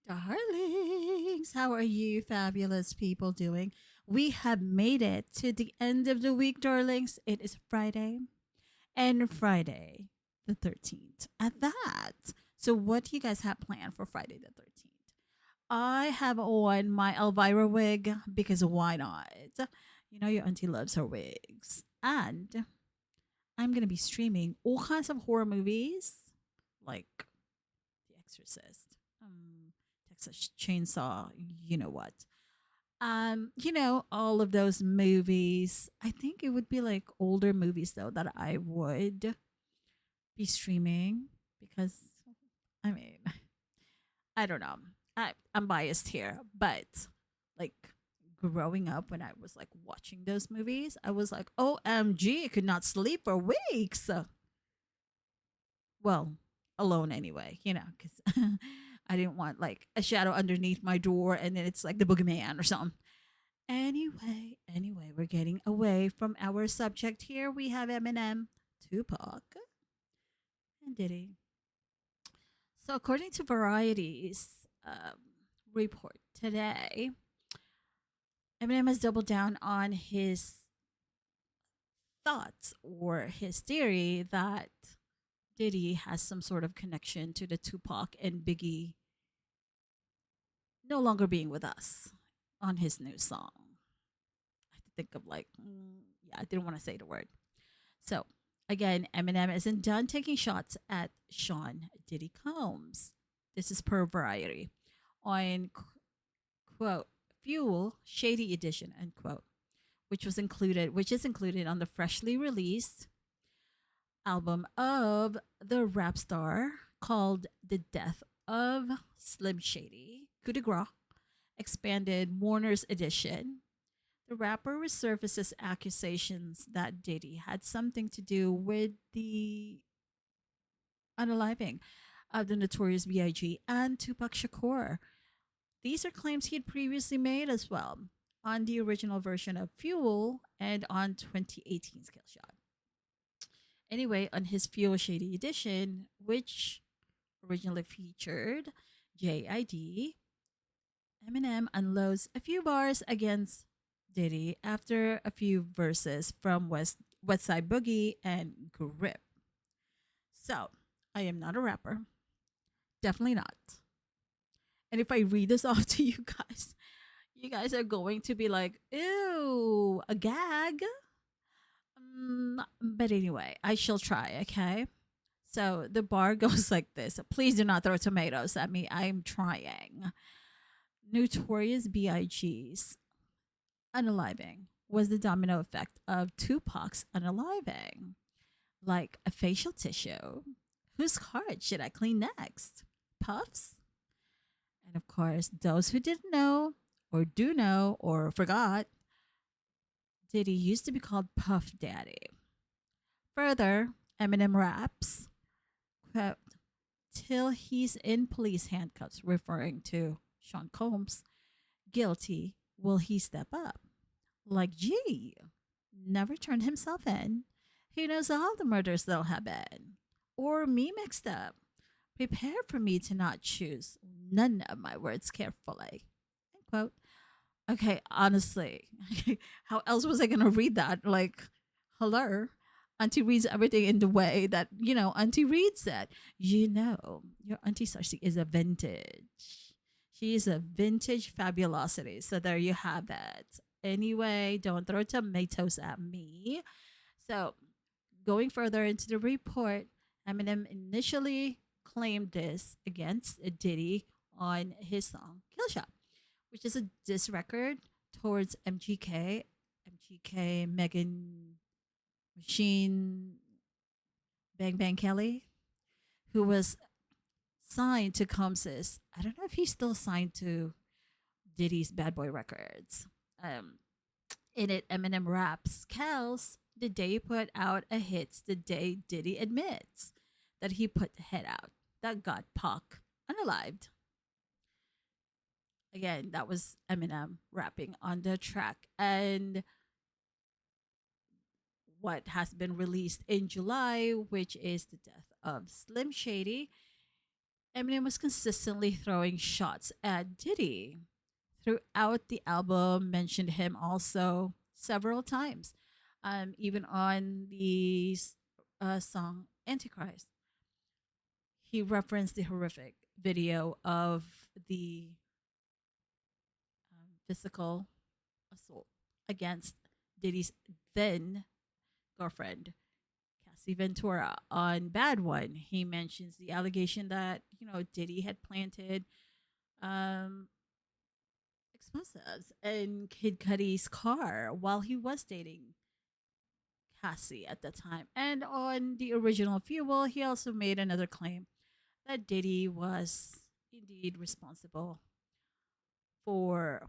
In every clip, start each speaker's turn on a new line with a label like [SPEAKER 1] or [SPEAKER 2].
[SPEAKER 1] Darlings, how are you fabulous people doing? We have made it to the end of the week, darlings. It is Friday and Friday the 13th at that. So, what do you guys have planned for Friday the 13th? I have on my Elvira wig because why not? You know, your auntie loves her wigs. And I'm going to be streaming all kinds of horror movies like The Exorcist, Texas Chainsaw, you know what. All of those movies. I think it would be like older movies though that I would be streaming because I mean, I don't know. I'm biased here, but like growing up when I was like watching those movies, I was like, OMG, I could not sleep for weeks. Well, alone anyway, because I didn't want like a shadow underneath my door and then it's like the boogeyman or something. Anyway, we're getting away from our subject here. We have Eminem, Tupac, and Diddy. So, according to Variety's report today, Eminem has doubled down on his thoughts or his theory that Diddy has some sort of connection to the Tupac and Biggie no longer being with us on his new song. I have to think of like, yeah, I didn't want to say the word. So again, Eminem isn't done taking shots at Sean Diddy Combs. This is per Variety on quote Fuel Shady Edition unquote, which is included on the freshly released album of the rap star called The Death of Slim Shady, Coup de Grace, expanded Warner's edition. The rapper resurfaces accusations that Diddy had something to do with the unaliving of the Notorious B.I.G. and Tupac Shakur. These are claims he had previously made as well on the original version of Fuel and on 2018's Killshot. Anyway, on his Fuel Shady edition, which originally featured JID, Eminem unloads a few bars against Diddy after a few verses from West Side Boogie and Grip. So, I am not a rapper. Definitely not. And if I read this off to you guys are going to be like, ew, a gag. But anyway, I shall try, okay? So the bar goes like this. Please do not throw tomatoes at me. I'm trying. Notorious B.I.G.'s unaliving was the domino effect of Tupac's unaliving. Like a facial tissue. Whose heart should I clean next? Puffs? And of course, those who didn't know, or do know, or forgot, Diddy used to be called Puff Daddy. Further, Eminem raps, quote, till he's in police handcuffs, referring to Sean Combs, guilty, will he step up? Like, gee, never turned himself in. He knows all the murders they'll have been. Or me mixed up. Prepare for me to not choose none of my words carefully. End quote. Okay, honestly, how else was I going to read that? Like, hello? Auntie reads everything in the way that, Auntie reads it. Your Auntie Sarsi is a vintage. She is a vintage fabulosity. So there you have it. Anyway, don't throw tomatoes at me. So going further into the report, Eminem initially claimed this against Diddy on his song Killshot, which is a diss record towards MGK, Megan Machine, Bang Bang Kelly, who was signed to Combs's. I don't know if he's still signed to Diddy's Bad Boy Records. Um, in it, Eminem raps, Kels, the day you put out a hits, the day Diddy admits that he put the head out that got Pac unalived. Again, that was Eminem rapping on the track. And what has been released in July, which is the death of Slim Shady, Eminem was consistently throwing shots at Diddy. Throughout the album, mentioned him also several times, even on the song Antichrist. He referenced the horrific video of the physical assault against Diddy's then girlfriend, Cassie Ventura. On Bad One, he mentions the allegation that, Diddy had planted um, explosives in Kid Cudi's car while he was dating Cassie at the time. And on the original Fuel, he also made another claim that Diddy was indeed responsible for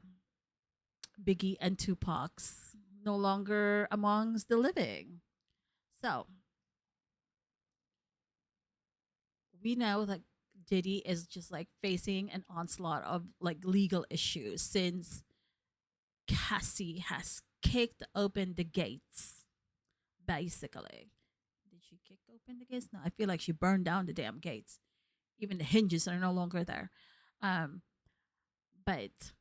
[SPEAKER 1] Biggie and Tupac's no longer amongst the living. So we know that Diddy is just like facing an onslaught of like legal issues since Cassie has kicked open the gates, basically. Did she kick open the gates? No, I feel like she burned down the damn gates. Even the hinges are no longer there. Um, but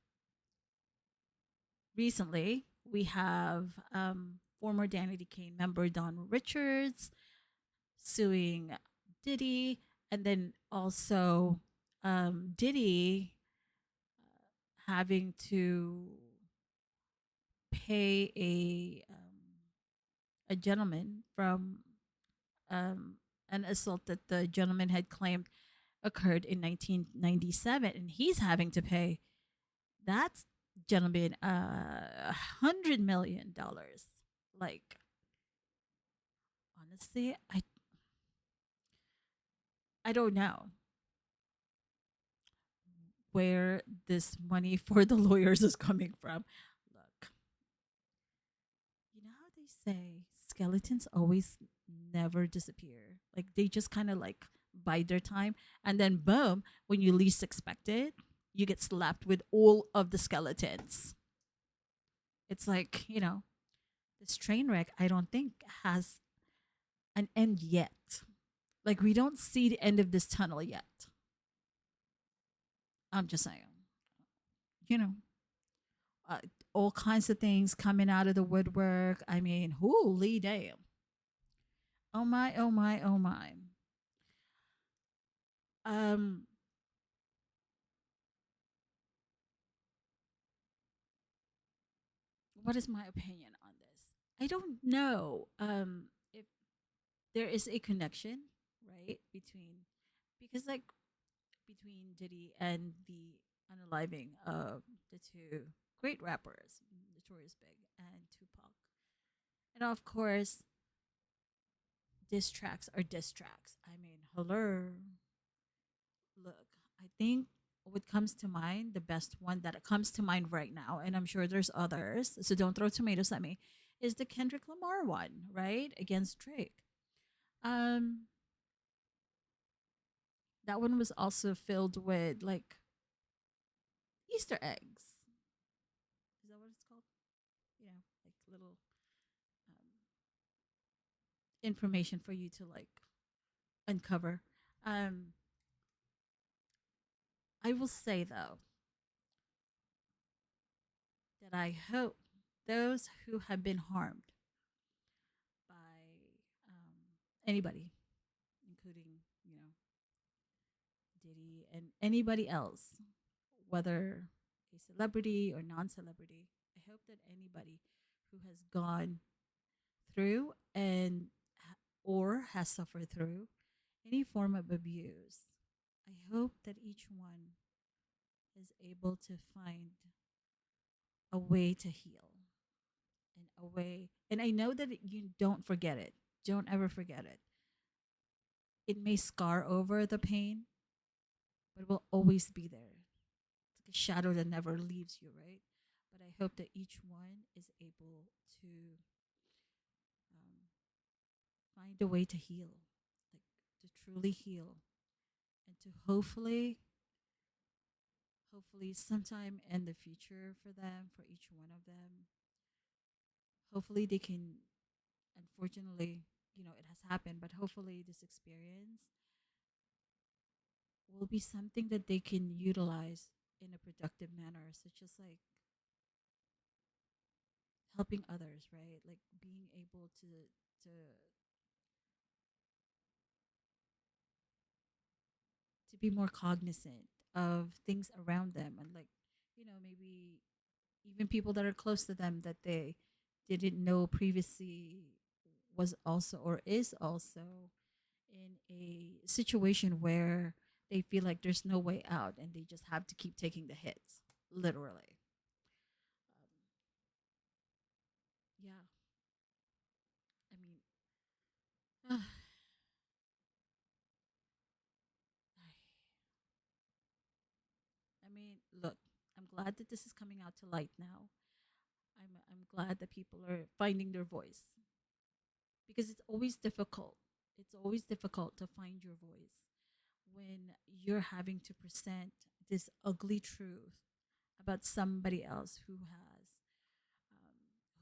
[SPEAKER 1] recently, we have former Danity Kane member Don Richards suing Diddy, and then also Diddy having to pay a gentleman from um, an assault that the gentleman had claimed occurred in 1997, and he's having to pay that gentleman $100 million. Like, honestly, I don't know where this money for the lawyers is coming from. Look, you know how they say skeletons always never disappear. Like they just kind of like bide their time, and then boom, when you least expect it, you get slapped with all of the skeletons. It's like, this train wreck I don't think has an end yet. Like we don't see the end of this tunnel yet. I'm just saying. You know, uh, all kinds of things coming out of the woodwork. I mean, holy damn. Oh my, oh my, oh my. Um, what is my opinion on this? I don't know if there is a connection, right, because like between Diddy and the unaliving of the two great rappers, Notorious Big and Tupac. And of course, diss tracks are diss tracks. I mean, hello. Look, I think what comes to mind, the best one that comes to mind right now, and I'm sure there's others, so don't throw tomatoes at me, is the Kendrick Lamar one, right? Against Drake. Um, that one was also filled with like Easter eggs. Is that what it's called? Like little um, information for you to like uncover. Um, I will say though that I hope those who have been harmed by anybody, including Diddy and anybody else, whether a celebrity or non-celebrity, I hope that anybody who has gone through and or has suffered through any form of abuse, I hope that each one is able to find a way to heal and a way. And I know that you don't forget it. Don't ever forget it. It may scar over the pain, but it will always be there. It's like a shadow that never leaves you, right? But I hope that each one is able to um, find a way to heal, like to truly heal, and to hopefully, sometime in the future for them, for each one of them, hopefully they can, unfortunately, it has happened, but hopefully this experience will be something that they can utilize in a productive manner, such as like helping others, right? Like being able to to be more cognizant of things around them, and like, maybe even people that are close to them that they didn't know previously was also or is also in a situation where they feel like there's no way out and they just have to keep taking the hits, literally. Yeah, I mean, I mean, look, I'm glad that this is coming out to light now. I'm glad that people are finding their voice, because it's always difficult. It's always difficult to find your voice when you're having to present this ugly truth about somebody else who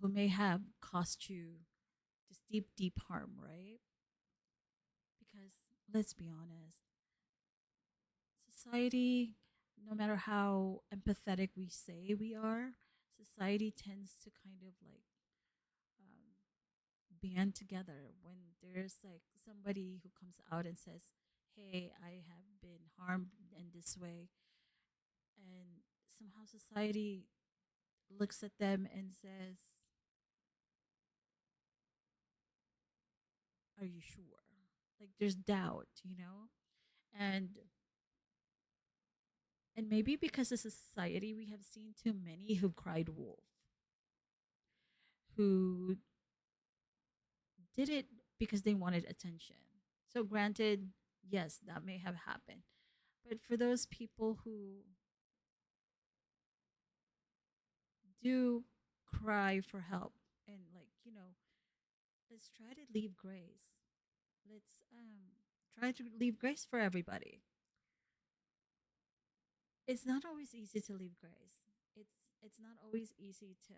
[SPEAKER 1] may have cost you this deep, deep harm, right? Because let's be honest, society, no matter how empathetic we say we are, society tends to kind of like um, band together when there's like somebody who comes out and says, "Hey, I have been harmed in this way," and somehow society looks at them and says, "Are you sure?" Like there's doubt, and maybe because as a society we have seen too many who cried wolf, who did it because they wanted attention. So granted, yes, that may have happened, but for those people who do cry for help, and like, let's try to leave grace. Let's try to leave grace for everybody. It's not always easy to leave grace. It's not always easy to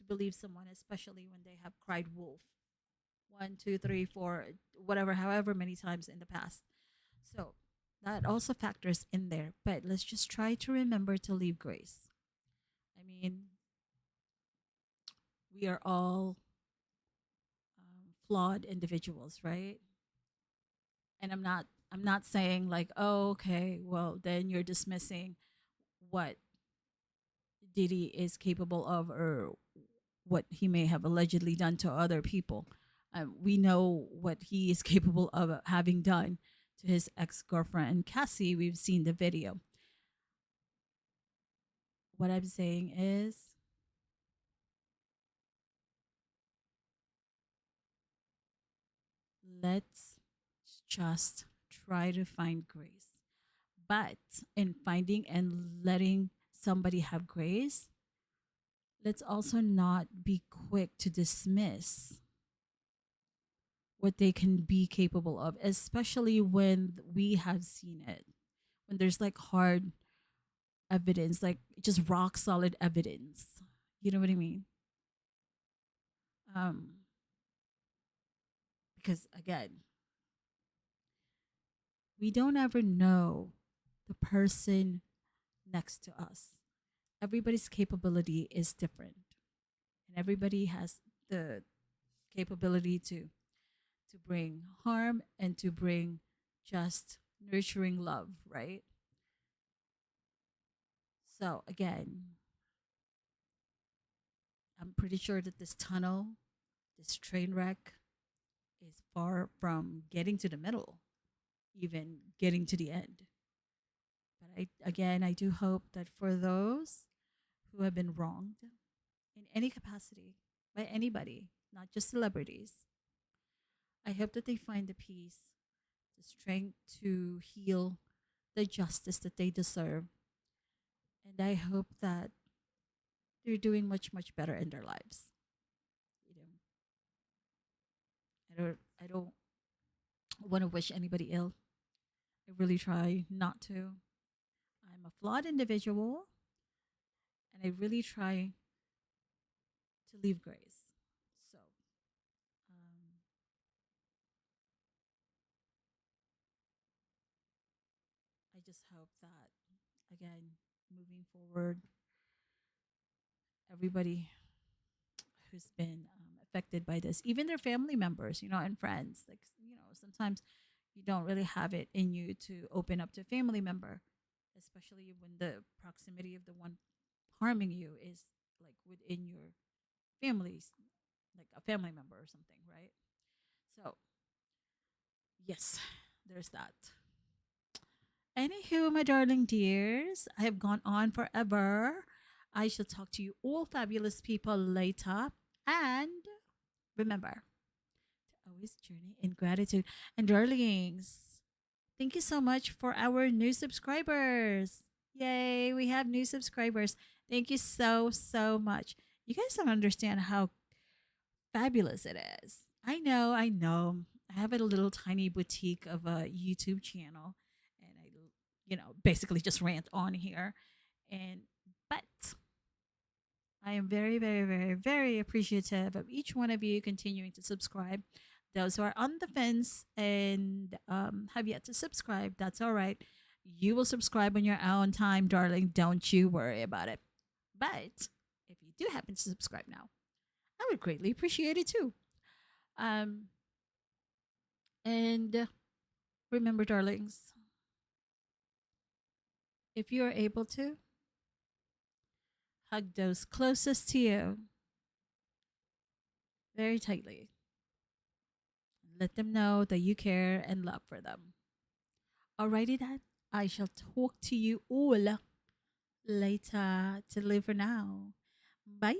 [SPEAKER 1] believe someone, especially when they have cried wolf one, two, three, four, whatever, however many times in the past. So that also factors in there. But let's just try to remember to leave grace. I mean, we are all flawed individuals, right? And I'm not saying like, oh, okay, well then you're dismissing what Diddy is capable of, or what he may have allegedly done to other people. We know what he is capable of having done to his ex girlfriend Cassie. We've seen the video. What I'm saying is, let's just try to find grace. But in finding and letting somebody have grace, let's also not be quick to dismiss what they can be capable of, especially when we have seen it. When there's like hard evidence, like just rock solid evidence. You know what I mean? Um, because again, we don't ever know the person next to us. Everybody's capability is different, and everybody has the capability to bring harm and to bring just nurturing love, right? So again, I'm pretty sure that this tunnel, this train wreck, is far from getting to the middle, even getting to the end. But I do hope that for those who have been wronged in any capacity by anybody, not just celebrities, I hope that they find the peace, the strength to heal, the justice that they deserve. And I hope that they're doing much, much better in their lives. You know, I don't want to wish anybody ill. I really try not to. I'm a flawed individual, and I really try to leave grace. So, um, hope that, again, moving forward, everybody who's been affected by this, even their family members, and friends, like, sometimes you don't really have it in you to open up to a family member, especially when the proximity of the one harming you is like within your families, like a family member or something, right? So, yes, there's that. Anywho, my darling dears, I have gone on forever. I shall talk to you all fabulous people later. And remember to always journey in gratitude. And darlings, thank you so much for our new subscribers. Yay, we have new subscribers. Thank you so, so much. You guys don't understand how fabulous it is. I know, I know. I have a little tiny boutique of a YouTube channel and I basically just rant on here. And but I am very, very, very, very appreciative of each one of you continuing to subscribe. Those who are on the fence and have yet to subscribe, that's all right. You will subscribe on your own time, darling. Don't you worry about it. But if you do happen to subscribe now, I would greatly appreciate it too. Um, and remember, darlings, if you are able to, hug those closest to you very tightly. Let them know that you care and love for them. Alrighty, then. I shall talk to you all later. To live for now. Bye.